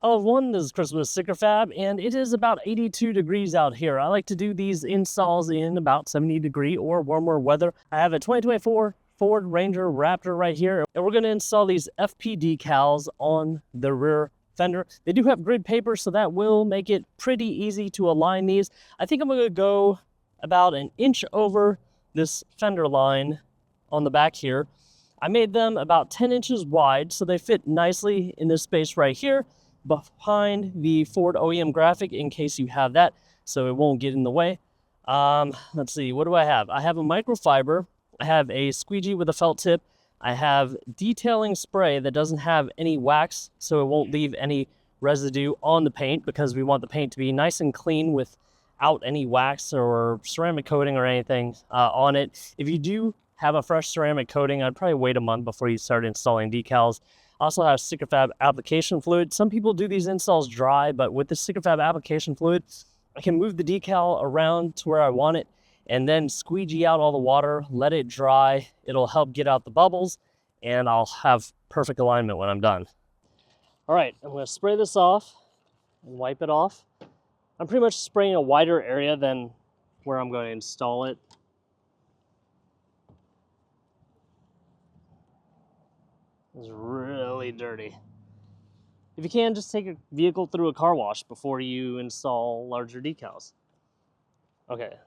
One, this is Christmas sticker fab, and it is about 82 degrees out here. I like to do these installs in about 70-degree or warmer weather. I have a 2024 Ford Ranger Raptor right here, and we're going to install these FP decals on the rear fender. They do have grid paper, so that will make it pretty easy to align these. I think I'm going to go about an inch over this fender line on the back here. I made them about 10 inches wide, so they fit nicely in this space right here behind the Ford OEM graphic in case you have that, so it won't get in the way. Let's see, what do I have? I have a microfiber, I have a squeegee with a felt tip, I have detailing spray that doesn't have any wax, so it won't leave any residue on the paint because we want the paint to be nice and clean without any wax or ceramic coating or anything on it. If you do have a fresh ceramic coating, I'd probably wait a month before you start installing decals. Also have sticker fab application fluid. Some people do these installs dry, but with the sticker fab application fluid, I can move the decal around to where I want it and then squeegee out all the water, let it dry. It'll help get out the bubbles, and I'll have perfect alignment when I'm done. All right, I'm gonna spray this off and wipe it off. I'm pretty much spraying a wider area than where I'm going to install it. It's really dirty. If you can, just take a vehicle through a car wash before you install larger decals. Okay,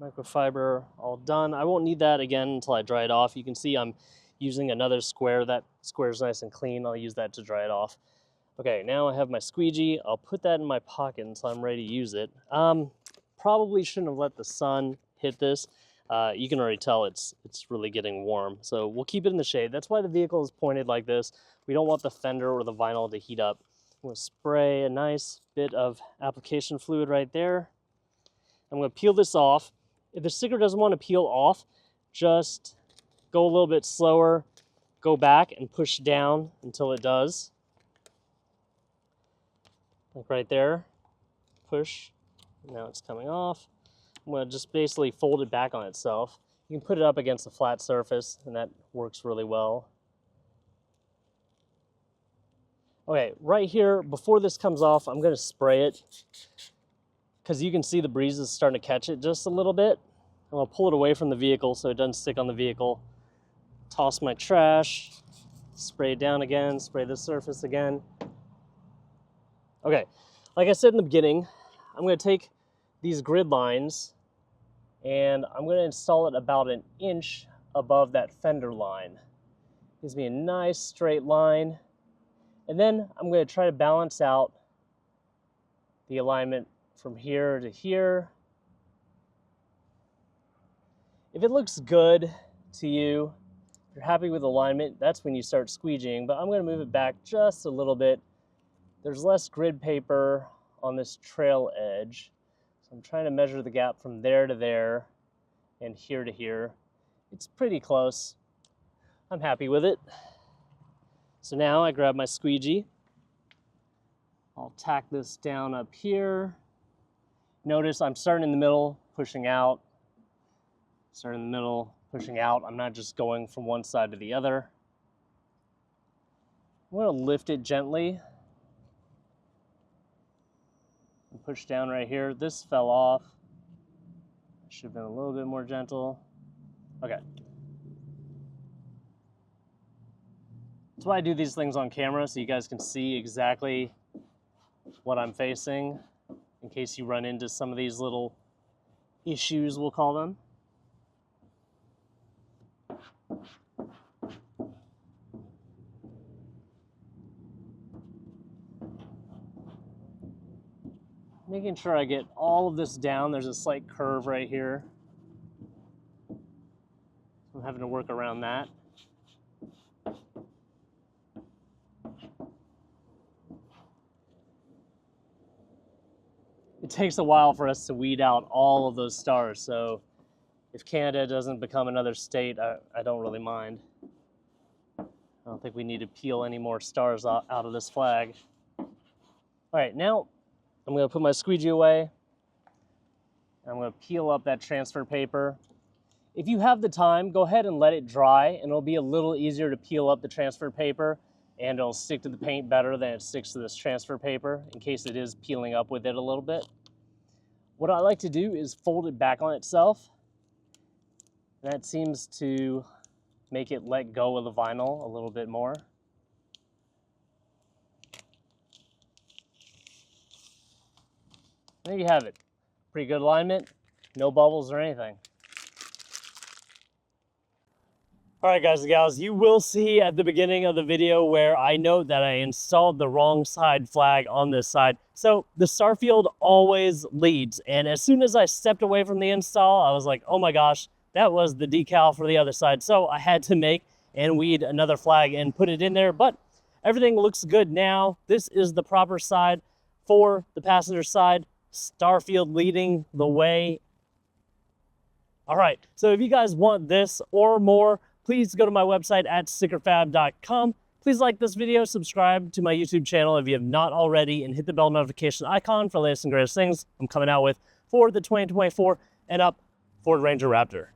microfiber all done. I won't need that again until I dry it off. You can see I'm using another square. That square is nice and clean. I'll use that to dry it off. Okay, now I have my squeegee. I'll put that in my pocket until I'm ready to use it. Probably shouldn't have let the sun hit this. You can already tell it's really getting warm. So we'll keep it in the shade. That's why the vehicle is pointed like this. We don't want the fender or the vinyl to heat up. I'm gonna spray a nice bit of application fluid right there. I'm gonna peel this off. If the sticker doesn't want to peel off, just go a little bit slower, go back and push down until it does. Like right there, push, now it's coming off. I'm going to just basically fold it back on itself. You can put it up against a flat surface, and that works really well. Okay, right here, before this comes off, I'm going to spray it because you can see the breeze is starting to catch it just a little bit. I'm going to pull it away from the vehicle so it doesn't stick on the vehicle. Toss my trash, spray it down again, spray the surface again. Okay, like I said in the beginning, I'm going to take these grid lines and I'm going to install it about an inch above that fender line. Gives me a nice straight line. And then I'm going to try to balance out the alignment from here to here. If it looks good to you, if you're happy with alignment, that's when you start squeegeeing, but I'm going to move it back just a little bit. There's less grid paper on this trail edge. So I'm trying to measure the gap from there to there and here to here. It's pretty close. I'm happy with it. So now I grab my squeegee. I'll tack this down up here. Notice I'm starting in the middle, pushing out. Starting in the middle, pushing out. I'm not just going from one side to the other. I'm going to lift it gently. And push down right here. This fell off. Should have been a little bit more gentle. Okay. That's why I do these things on camera, so you guys can see exactly what I'm facing in case you run into some of these little issues, we'll call them. Making sure I get all of this down. There's a slight curve right here. I'm having to work around that. It takes a while for us to weed out all of those stars, so if Canada doesn't become another state, I don't really mind. I don't think we need to peel any more stars out of this flag. All right, now I'm going to put my squeegee away. I'm going to peel up that transfer paper. If you have the time, go ahead and let it dry, and it'll be a little easier to peel up the transfer paper. and it'll stick to the paint better than it sticks to this transfer paper in case it is peeling up with it a little bit. What I like to do is fold it back on itself. That seems to make it let go of the vinyl a little bit more. There you have it. Pretty good alignment, no bubbles or anything. All right, guys and gals, you will see at the beginning of the video where I note that I installed the wrong side flag on this side. So the Starfield always leads, and as soon as I stepped away from the install, I was like, oh my gosh, that was the decal for the other side. So I had to make and weed another flag and put it in there, but everything looks good now. This is the proper side for the passenger side. Starfield leading the way. All right, so if you guys want this or more, please go to my website at stickerfab.com. Please like this video, subscribe to my YouTube channel if you have not already, and hit the bell notification icon for the latest and greatest things I'm coming out with for the 2024 and up Ford Ranger Raptor.